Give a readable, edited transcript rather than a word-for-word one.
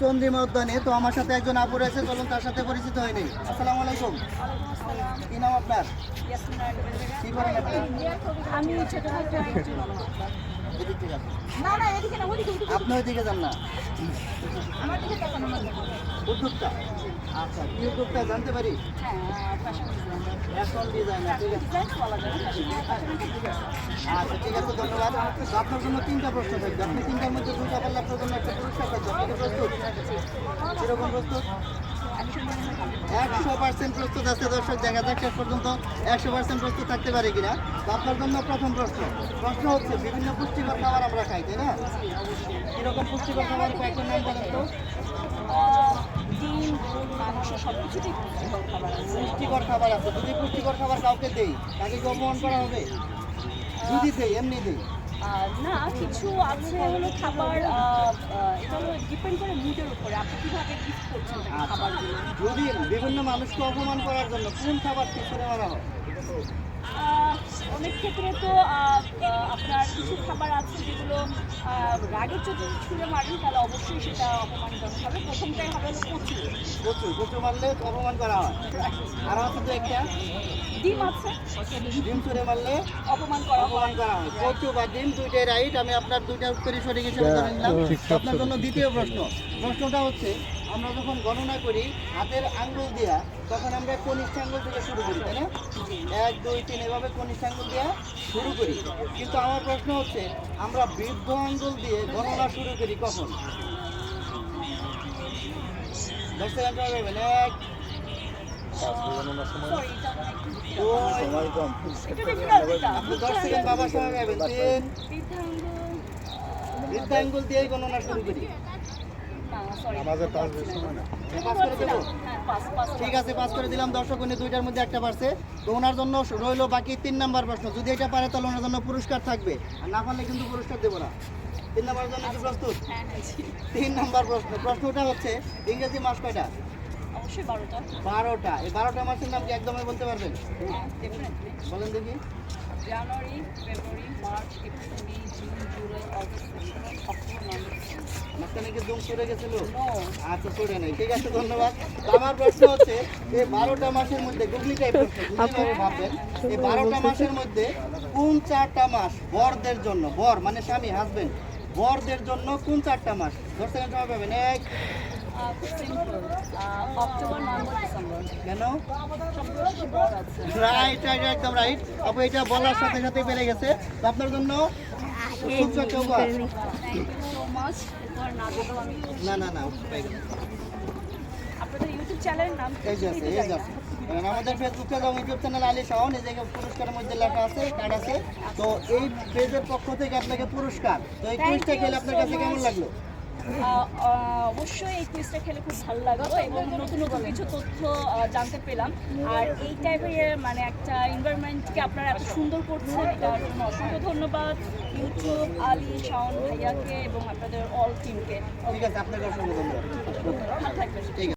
চন্দ্রিমা উদ্যানে তো আমার সাথে একজন আপু রয়েছে, চলুন তার সাথে পরিচিত হয়ে নেই। আসসালামু আলাইকুম। কি নাম আপনার? কি করেন আপনি? আমি ছোটখাটো একজন এদিক থেকে আসুন। না না এদিকে না ওদিকে আপনি ওইদিকে যান না। আমার দিকে তাকান আমার দিকে। উদ্যোক্তা, আচ্ছা কি উদ্যোক্তা জানতে পারি? হ্যাঁ ফ্যাশন ফ্যাশন ডিজাইনার, ঠিক আছে। ডিজাইন বলা যায় ফ্যাশন আচ্ছা ঠিক আছে, ধন্যবাদ। তো আপনার জন্য 3টা প্রশ্ন থাকবে, আপনি 3টার মধ্যে 2টা পারলে আপনার জন্য একটা পুরস্কার থাকবে। আপনি কি প্রস্তুত? কিরকম প্রস্তুত? 100% প্রস্তুত আছে দর্শক, দেখা যাক শেষ পর্যন্ত 100% প্রস্তুত থাকতে পারে কিনা। তো আপনার জন্য প্রথম প্রশ্ন হচ্ছে, বিভিন্ন পুষ্টিকর খাবার আমরা খাই, তাই না? কিরকম পুষ্টিকর খাবার কয়েকটা নাম বলেন তো? ডিম দুধ মাংস সব কিছুতেই পুষ্টিকর খাবার আছে। পুষ্টিকর খাবার আছে, যদি পুষ্টিকর খাবার কাউকে দেই তাকে কি অপমান করা হবে? যদি দেই, এমনি দেই? না কিছু আছে হলো খাবার এটা হলো ডিপেন্ড করে মুডের উপরে আপনি কীভাবে গিফট করছেন তাকে খাবারগুলো। যদি বিভিন্ন মানুষকে অপমান করার জন্য কোন খাবার ঠিক করে মারা হয়? অনেক ক্ষেত্রে তো আপনার কিছু খাবার আছে যেগুলো রাগের যদি ছুঁড়ে মারেন তাহলে অবশ্যই সেটা অপমানজনক হবে। প্রথমটাই হবে হলো কচু মারলে অপমান করা হয়। আর আছে তো একটা ডিম আছে, ডিম ছুঁড়ে মারলে অপমান করা অপমান হয়। করা হয়। কচু বা ডিম দুইটাই রাইট, আমি আপনার দুইটা উত্তরই সঠিক হিসেবে ধরে নিলাম। আপনার জন্য দ্বিতীয় প্রশ্নটা হচ্ছে, আমরা যখন গণনা করি হাতের আঙ্গুল দিয়া, তখন আমরা কনিষ্ঠ আঙ্গুল থেকে শুরু করি, তাই না? 1 2 3 এভাবে কনিষ্ঠ আঙ্গুল দিয়া শুরু করি। কিন্তু আমার প্রশ্ন হচ্ছে, আমরা বৃদ্ধ আঙ্গুল দিয়ে গণনা শুরু করি কখন? 10 সেকেন্ড সময় পাবেন। 1 আপনি 10 সেকেন্ড বাবার সময় পাবেন। 3 বৃদ্ধ আঙ্গুল দিয়েই গণনা শুরু করি। পাস করে দেবো? ঠিক আছে, পাস করে দিলাম। দর্শক উনি দুইটার মধ্যে একটা পারছে, তো ওনার জন্য রইলো বাকি 3 নাম্বার প্রশ্ন। যদি এটা পারে তাহলে ওনার জন্য পুরস্কার থাকবে, আর না পারলে কিন্তু পুরস্কার দেবো না। 3 নাম্বারের জন্য কি প্রস্তুত? 3 নাম্বার প্রশ্নটা হচ্ছে, ইংরেজি মাস কয়টা? অবশ্যই 12টা। 12টা। এই 12টা মাসের নাম কি একদমই বলতে পারবেন? হ্যাঁ ডেফিনেটলি। বলেন দেখি। January, February, March, April, May, June, July, August, September, October, November. মাঝখানে কি দুম সরে গেছিল? নো। আচ্ছা, সরে নাই, ঠিক আছে, ধন্যবাদ। তো আমার প্রশ্ন হচ্ছে, এই 12টা মাসের মধ্যে গুগলি টাইপ প্রশ্ন, গুগলি ভাববেন, এই 12টা মাসের মধ্যে কোন 4টা মাস বরদের জন্য, বর মানে স্বামী, হাজবেন্ড, বরদের জন্য কোন 4টা মাস? 10 সেকেন্ড সময় পাবেন। 1 খুব সিম্পল অক্টোবর, নভেম্বর, ডিসেম্বর। কেন? সবগুলো বড় আছে। রাইট, একদম রাইট। আপু এটা বলার সাথে সাথে বেড়ে গেছে। তো আপনার জন্য খুব একটা উপহার। Thank you so much. এরপর না দিলেও আমি না পাই গেল। আপনাদের ইউটিউব চ্যানেলের নাম এই যে আছে, এই যে আছে। কারণ আমাদের ফেসবুকে এবং ইউটিউব চ্যানেল আলী শাওন, এই জায়গায় পুরস্কারের মধ্যে লেখা আছে, কার্ড আছে। তো এই পেজের পক্ষ থেকে আপনাকে পুরস্কার। তো এই কুইজটা খেলে আপনার কাছে কেমন লাগলো? অবশ্যই এই কুইজটা খেলে খুব ভালো লাগলো এবং নতুন নতুন কিছু তথ্য জানতে পেলাম। আর এই টাইপের মানে একটা এনভায়রনমেন্টকে আপনারা এত সুন্দর করছেন, এটার জন্য অসংখ্য ধন্যবাদ ইউটিউব, আলী শাওন ভাইয়াকে এবং আপনাদের অল টিমকে। ঠিক আছে, আপনাকে অসংখ্য ধন্যবাদ। ভালো থাকবেন। ঠিক আছে।